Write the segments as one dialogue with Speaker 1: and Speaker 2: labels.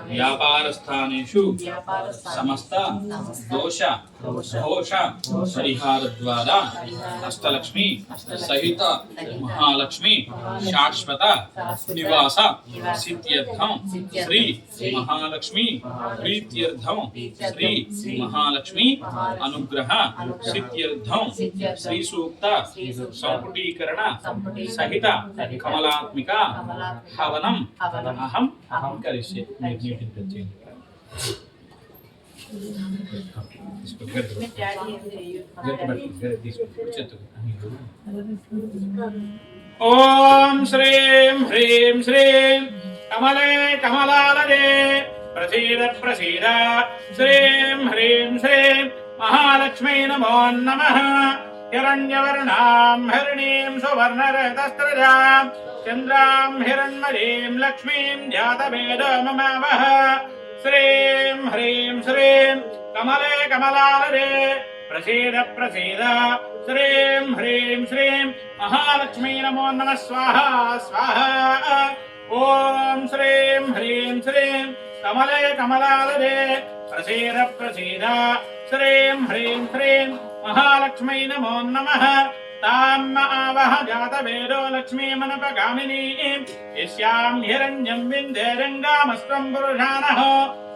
Speaker 1: వ్యాపారస్థానేషు సమస్త దోష దోష పరిహార ద్వారా అష్టలక్ష్మి సహిత మహాలక్ష్మి శాశ్వత నివాస సిద్ధ్యర్థం శ్రీ మహాలక్ష్మి ప్రీత్యర్థం శ్రీ మహాలక్ష్మి అనుగ్రహ సిద్ధ్యర్థం శ్రీ సూక్త సంపుటీకరణ సహిత కమలాత్మిక హవనం అహం కరిష్యే. నీటిని తెచ్చేయండి. ఓం శ్రీం హ్రీం శ్రీం కమలే కమలాలయే ప్రసీద ప్రసీద శ్రీం హ్రీం శ్రీం మహాలక్ష్మీ నమో నమః. హిరణ్యవర్ణాం హిరణీం సువర్ణరథస్త్రజాం చంద్రాం హిరణ్మయీం లక్ష్మీం జాతవేదో మమావహ. శ్రీం హ్రీం శ్రీం కమలే కమలాలయే ప్రసీద ప్రసీద శ్రీం హ్రీం శ్రీం మహాలక్ష్మీ నమో నమః. స్వాహా స్వాహా. ఓం శ్రీం హ్రీం శ్రీం కమలే కమలాలయే ప్రసీద ప్రసీద శ్రీం హ్రీం శ్రీం మహాలక్ష్మీ నమో నమః. తామ్మ ఆవహ జాతవేదో లక్ష్మీమనుపగామినీం యస్యాం హిరణ్యం వింధ్యేరంగామస్త్వం పురుషానః.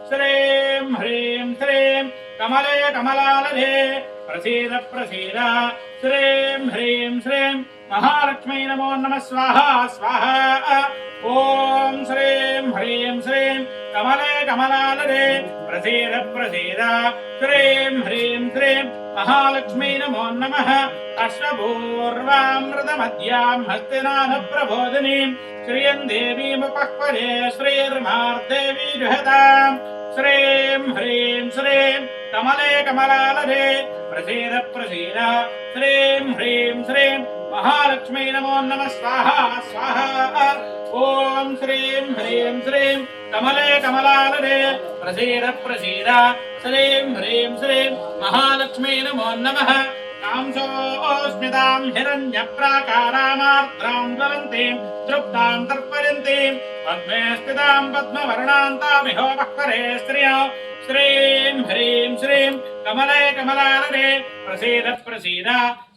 Speaker 1: శ్రీం హ్రీం శ్రీం కమలే కమలాలయే ప్రసీద ప్రసీద శ్రీం హ్రీం శ్రీం మహాలక్ష్మీ నమో నమః. స్వాహా స్వాహా. ఓం శ్రీం హ్రీం శ్రీం కమలే కమలాలయే ప్రసీద ప్రసీద శ్రీం హ్రీం శ్రీం మహాలక్ష్మీ నమో నమః. అశ్వపూర్వామృతమధ్యాం హస్తినాథ ప్రబోధినీం శ్రియం దేవీముపక్వదే శ్రీర్మార్దేవీ జుహతాం. శ్రీం హ్రీం శ్రీం కమలే కమలాలయే ప్రసీద ప్రసీద శ్రీం హ్రీం శ్రీం మహాలక్ష్మీ నమో నమః. స్వాహా స్వాహా. ఓం శ్రీం హ్రీం శ్రీం కమలే కమలాలయే ప్రసీద ప్రసీద శ్రీం హ్రీం శ్రీం మహాలక్ష్మీ నమో నమః. కాంసోస్మితాం హిరణ్యప్రాకారామార్ద్రాం జ్వలంతీం తృప్తాం తర్పయంతీం పద్మే స్థితాం పద్మవర్ణాంతామిహోపఃపరే శ్రియా. శ్రీం హ్రీం శ్రీం కమలే కమలాలయే ప్రసీద ప్రసీద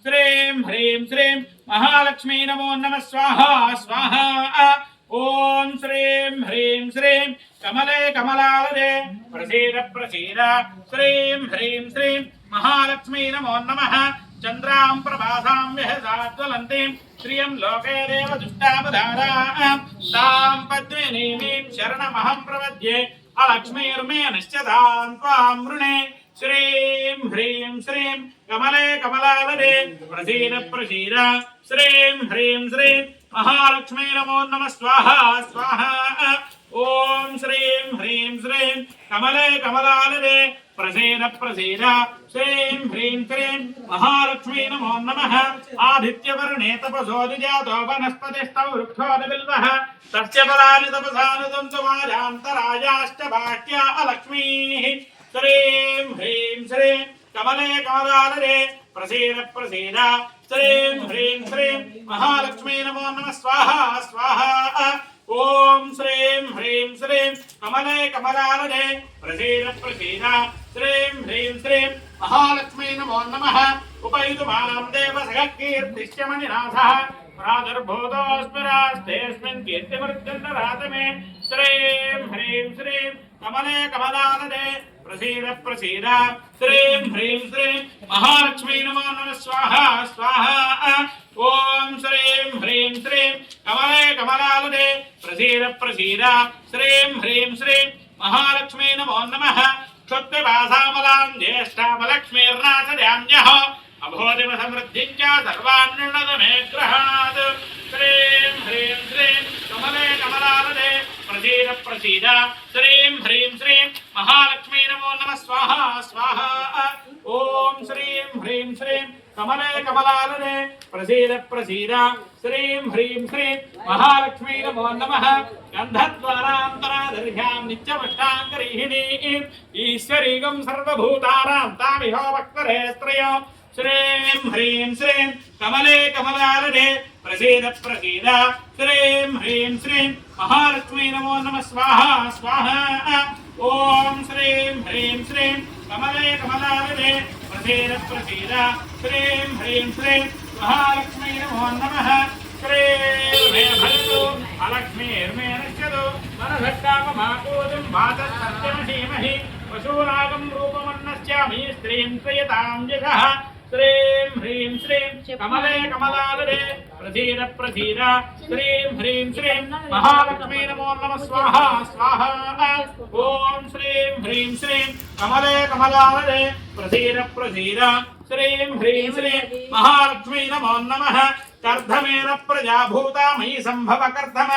Speaker 1: శ్రీం హ్రీం శ్రీం మహాలక్ష్మీ నమో నమః. స్వాహా స్వాహా. ఓం శ్రీం హ్రీం శ్రీం కమలే కమలాలయే ప్రసీద ప్రసీద శ్రీం హ్రీం శ్రీం మహాలక్ష్మీ నమో నమః. చంద్రాం ప్రభాసాం విహసాజ్వలంతీం శ్రియం లోకే దేవ దుష్టాపధారాం తాం పద్మినీమీం శరణమహం ప్రపద్యే అలక్ష్మీర్మే నిశ్చతాం త్వాం వృణే. శ్రీం హ్రీం శ్రీం కమలే కమలాలయే ప్రసీద ప్రసీద శ్రీం హ్రీం శ్రీం మహాలక్ష్మీ నమో నమః. స్వాహా స్వాహా. ఓం శ్రీం హ్రీం శ్రీం కమలే కమలాలయే ప్రసీద ప్రసీద శ్రీం హ్రీం శ్రీం మహాలక్ష్మీ నమో నమః. ఆదిత్యవర్ణే తపసోదిజాతో వనస్పతిస్తౌ వృక్షోదిబిల్వః తస్య ఫలాని తపసానుదంతు వాజాంతరాయాశ్చ బాహ్యా అలక్ష్మీః. శ్రీం హ్రీం శ్రీం కమలే కమలాలయే ప్రసీద ప్రసీద శ్రీం హ్రీం శ్రీం మహాలక్ష్మీ నమో నమః. స్వాహా స్వాహా. ఓం శ్రీం హ్రీం శ్రీం కమలే కమలాలయే ప్రసీద ప్రసీద శ్రీం హ్రీం శ్రీం మహాలక్ష్మీ నమో నమః. ఉపైతు మాం దేవ సహకీర్తిశ్చ మణినాథః ప్రాదుర్భూతోస్మిరాస్తేస్మిన్ కీర్తిమృత్యున్నరాతమే. శ్రీం హ్రీం శ్రీం కమలే కమలాలయే ప్రసీద ప్రసీద శ్రీం హ్రీం శ్రీం మహాలక్ష్మీ నమో నమః. స్వాహా స్వాహా. ఓం శ్రీం హ్రీం శ్రీం కమలే కమలాలయే ప్రసీద ప్రసీద శ్రీం హ్రీం శ్రీం మహాలక్ష్మీ నమో నమః. క్షుత్పిపాసామలాం జ్యేష్ఠామలక్ష్మీర్నాథద్యామ్యః అభోదివ సమృద్ధిం చ సర్వాన్నున్నత మే గ్రహాత్. శ్రీం హ్రీం శ్రీం కమలే కమలాలయే ప్రసీద ప్రసీద శ్రీం హ్రీం శ్రీం మహాలక్ష్మీ నమో నమః. స్వాహా స్వాహా. ఓం శ్రీం హ్రీం శ్రీం కమలే కమలాలయే ప్రసీద ప్రసీద శ్రీం హ్రీం శ్రీం మహాలక్ష్మీ నమో నమః. గంధద్వారాంతరాదర్శ్యాం నిత్యవష్టాంగరీహిణీం ఈశ్వరీగం సర్వభూతానాం తామిహోపక్వరే శ్రియా. శ్రీం హ్రీం శ్రీం కమలే కమలాలయే प्रसीद प्रसीद श्रीं ह्रीं श्रीं महालक्ष्मी नमो नमः स्वाहा स्वाहा ओम श्रीं ह्रीं श्रीं कमले कमलालये प्रसीद प्रसीद श्रीं ह्रीं श्रीं महालक्ष्मी नमो नमः श्रीं मे भवतु अलक्ष्मीर्मे नश्यतु मनसक्काममाकूतं वातसत्यमधीमहि पशूनागं रूपमन्नस्यामि स्त्रीं प्रयतां यशः श्रीं ह्रीं श्रीं कमले कमलालये प्रसीद प्रसीद श्रीं ह्रीं श्रीं महालक्ष्मी नमो नमः स्वाहा स्वाहा ओम श्रीं ह्रीं श्रीं कमले कमलालये प्रसीद प्रसीद श्रीं ह्रीं श्रीं महालक्ष्मी नमो नमः कर्धमेन प्रजा भूता मयि संभव कर्धम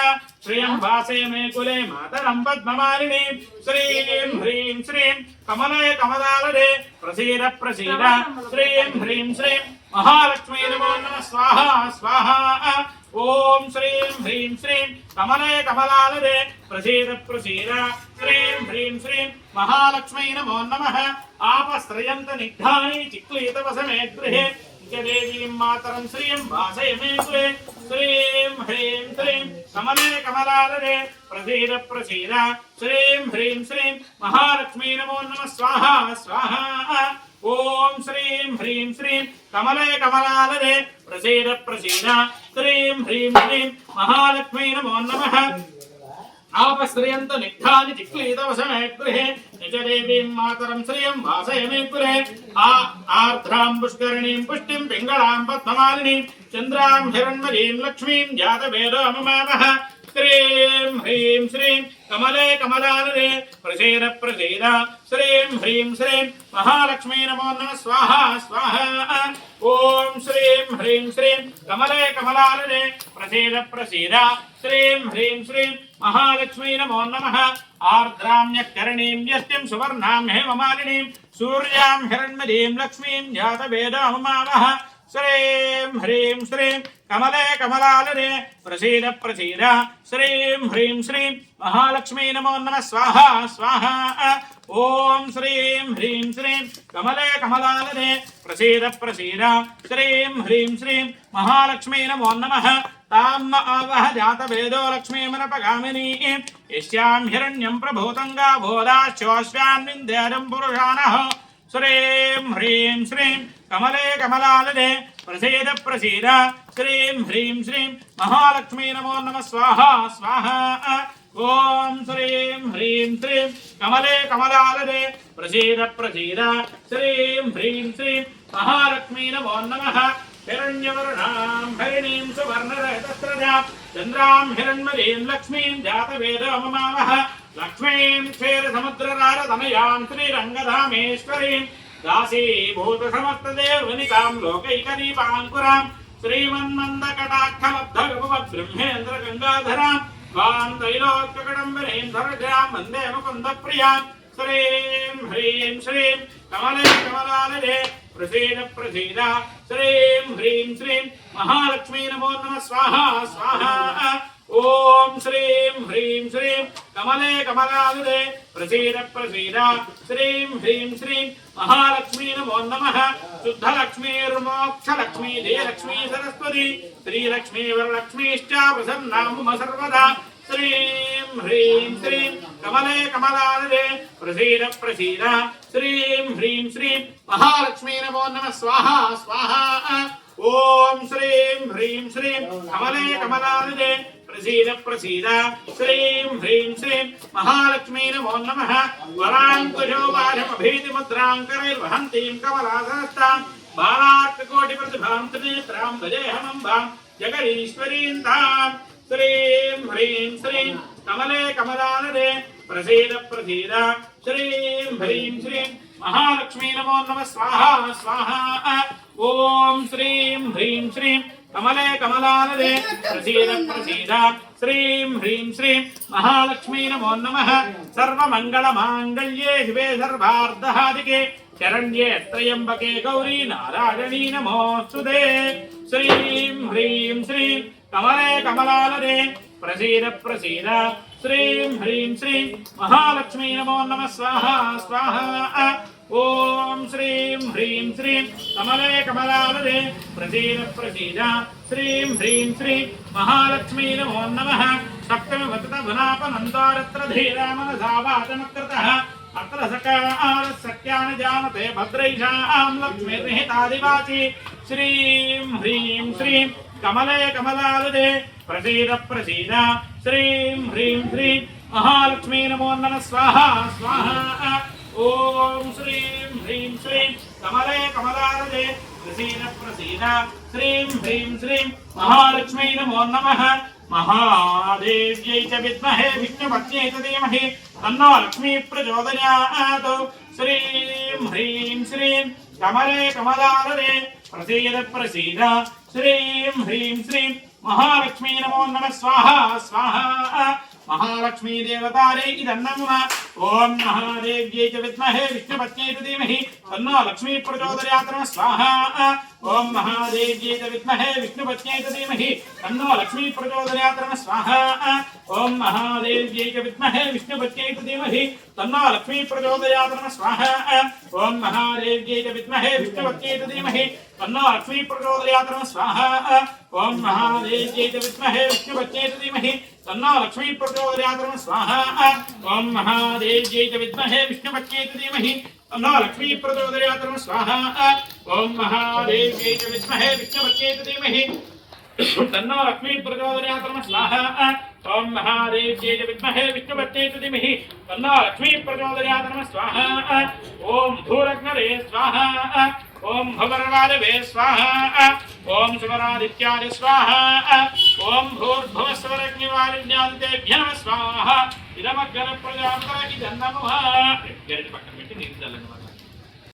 Speaker 1: श्रियं वासे मे कुले मातरं पद्ममालिनी श्रीं ह्रीं श्रीं कमले कमलालये प्रसीद प्रसीद श्रीं ह्रीं श्रीं महालक्ष्मी नमो नमः स्वाहा स्वाहा ओम श्रीं ह्रीं श्रीं कमले कमलालये प्रसीद प्रसीद श्रीं ह्रीं श्रीं महालक्ष्मी नमो नमः आपस्त्रयन्त निग्धानि चिक्लीतवसमे गृहे देवीं मातरं श्रियं वासय मे कुले श्रीं ह्रीं श्रीं कमले कमलालये प्रसीद प्रसीद श्रीं ह्रीं श्रीं महालक्ष्मी नमो नमः स्वाहा स्वाहा ओम श्रीं ह्रीं श्रीं कमले कमलालये प्रसीद प्रसीद श्रीं ह्रीं श्रीं महालक्ष्मी नमो नमः आपस्त्रयन्त निग्धानि चिक्लीतवसमे गृहे निजदेवीं मातरं श्रियं वासय मे कुले आर्द्रां पुष्करणीं पुष्टिं पिङ्गळां पद्ममालिनीं चन्द्रां हिरण्मयीं लक्ष्मीं जातवेदो ममावः श्रीं ह्रीं श्रीं कमले कमलालये प्रसीद प्रसीद श्रीं ह्रीं श्रीं महालक्ष्मी नमो नमः स्वाहा स्वाहा ओम श्रीं ह्रीं श्रीं कमले कमलालये प्रसीद प्रसीद श्रीं ह्रीं श्रीं महालक्ष्मी नमो नमः आर्द्राम्यकरणीं यष्टिं सुवर्णां हेममालिनीं सूर्यां हिरण्मयीं लक्ष्मीं जातवेदममावः श्रीं ह्रीं श्रीं कमले कमलालये प्रसीद प्रसीद श्रीं ह्रीं श्रीं महालक्ष्मी नमो नमः स्वाहा स्वाहा ओम श्रीं ह्रीं श्रीं कमले कमलालये प्रसीद प्रसीद श्रीं ह्रीं श्रीं महालक्ष्मी नमो नमः ताम्म आवह जातवेदो लक्ष्मीमनपगामिनी यस्यां हिरण्यं प्रभूतं गावोदाश्चोऽश्वान् विन्ध्यं पुरुषाणः श्रीं ह्रीं श्रीं कमले कमलालये प्रसीद प्रसीद श्रीं ह्रीं श्रीं महालक्ष्मी नमो नमः स्वाहा स्वाहा ओम श्रीं ह्रीं श्रीं कमले कमलालये प्रसीद प्रसीद श्रीं ह्रीं श्रीं महालक्ष्मी नमो नमः हिरण्यवर्णां हरिणीं सुवर्णरजतस्रजां चन्द्रां हिरण्मयीं लक्ष्मीं जातवेदो ममावः लक्ष्मीं क्षीरसमुद्ररारतनयां श्रीरङ्गधामेश्वरीं दासीभूतसमस्तदेववनितां लोकैकदीपाङ्कुरां श्रीमन्मन्दकटाक्षलब्धगुपब्रह्मेन्द्रगङ्गाधरां वां त्रैलोक्यकडम्बरीं धरजां वन्दे मुकुन्दप्रियां श्रीं ह्रीं श्रीं कमले कमलालये प्रसीद प्रसीद श्रीं ह्रीं श्रीं महालक्ष्मी नमो नमः स्वाहा स्वाहा ओम श्रीं ह्रीं श्रीं कमले कमलालये प्रसीद प्रसीद श्रीं ह्रीं श्रीं महालक्ष्मी नमो नमः शुद्धलक्ष्मीर्मोक्षलक्ष्मी जयलक्ष्मी सरस्वती श्रीलक्ष्मी वरलक्ष्मीश्च प्रसन्ना मम सर्वदा श्रीं ह्रीं श्रीं कमले कमलालये प्रसीद प्रसीद श्रीं ह्रीं श्रीं महालक्ष्मी नमो नमः स्वाहा स्वाहा ओम श्रीं ह्रीं श्रीं कमले कमलालये प्रसीद प्रसीद श्रीं ह्रीं श्रीं महालक्ष्मी नमो नमः वराङ्कुशोपाशमभीतिमुद्रां करैर्वहन्तीं कमलासनस्तां बालार्ककोटिप्रतिभां त्रिनेत्रां भजेऽहमम्बां जगदीश्वरीं तां श्रीं ह्रीं श्रीं कमले कमलालये प्रसीद प्रसीद श्रीं ह्रीं श्रीं महालक्ष्मी नमो नमः स्वाहा स्वाहा ओम श्रीं ह्रीं श्रीं कमले कमलालये प्रसीद प्रसीद श्रीं ह्रीं श्रीं महालक्ष्मी नमो नमः सर्वमङ्गलमाङ्गल्ये शिवे सर्वार्धसाधिके शरण्ये त्र्यम्बके गौरी नारायणी नमोऽस्तुते श्रीं ह्रीं श्रीं कमले कमलालये प्रसीद प्रसीद श्रीं ह्रीं श्रीं महालक्ष्मी नमो नमः स्वाहा स्वाहा ओम श्रीं ह्रीं श्रीं कमले कमलालये प्रसीद प्रसीद श्रीं ह्रीं श्रीं महालक्ष्मी नमो नमः सप्तमी वततवनापनन्दारत्र धीरामनसा वाचमकृतः अत्र सकाल सत्यानि जानते भद्रैषां लक्ष्मीर्निहितादिवाची श्रीं ह्रीं श्रीं कमले कमलालदे प्रसीद प्रसीद श्रीं ह्रीं श्रीं महालक्ष्मी नमो नमः स्वाहा स्वाहा ओम श्रीं ह्रीं श्रीं कमले कमलालदे प्रसीद प्रसीद श्रीं ह्रीं श्रीं महालक्ष्मी नमो नमः महादेव्यै च विद्महे विष्णुपत्न्यै च धीमहि तन्नो लक्ष्मी प्रचोदयात् श्रीं ह्रीं श्रीं कमले कमलालदे प्रसीद प्रसीद श्रीं ह्रीं श्रीं महालक्ष्मी नमो नमः स्वाहा स्वाहा महालक्ष्मी देवतायै इदन्नम् ओम महादेव्यै च विद्महे विष्णुपत्न्यै च धीमहि तन्नो लक्ष्मी प्रचोदयात् स्वाहा ओम महादेव्यै च विद्महे विष्णुपत्न्यै च धीमहि तन्नो लक्ष्मी प्रचोदयात् स्वाहा ओम महादेव्यै च विद्महे विष्णुपत्न्यै च धीमहि तन्नो लक्ष्मी प्रचोदयात् स्वाहा ओम महादेव्यै च विद्महे विष्णुपत्न्यै च धीमहि तन्नो लक्ष्मी प्रचोदयात् स्वाहा ओम महादेव्यै च विद्महे विष्णुपत्न्यै च धीमहि तन्नो लक्ष्मी प्रचोदयात् स्वाहा ओम महादेव्यै च विद्महे विष्णुपत्न्यै च धीमहि तन्नो लक्ष्मी प्रचोदयात् स्वाहा ओम महादेव्यै च विद्महे विष्णुपत्न्यै च धीमहि तन्नो लक्ष्मी प्रचोदयात् स्वाहा ओम महादेव्यै च विद्महे विष्णुपत्न्यै च धीमहि तन्नो लक्ष्मी प्रचोदयात् स्वाहा ओम भूरग्नरे स्वाहा ओम भगर्वादवे स्वाहा ओम सुवरादित्याय स्वाहा ओम भूर्भुवस्वरग्निवारिण्यादितेभ्यः नमः स्वाहा इदमग्र प्रजापतये इदन्नमः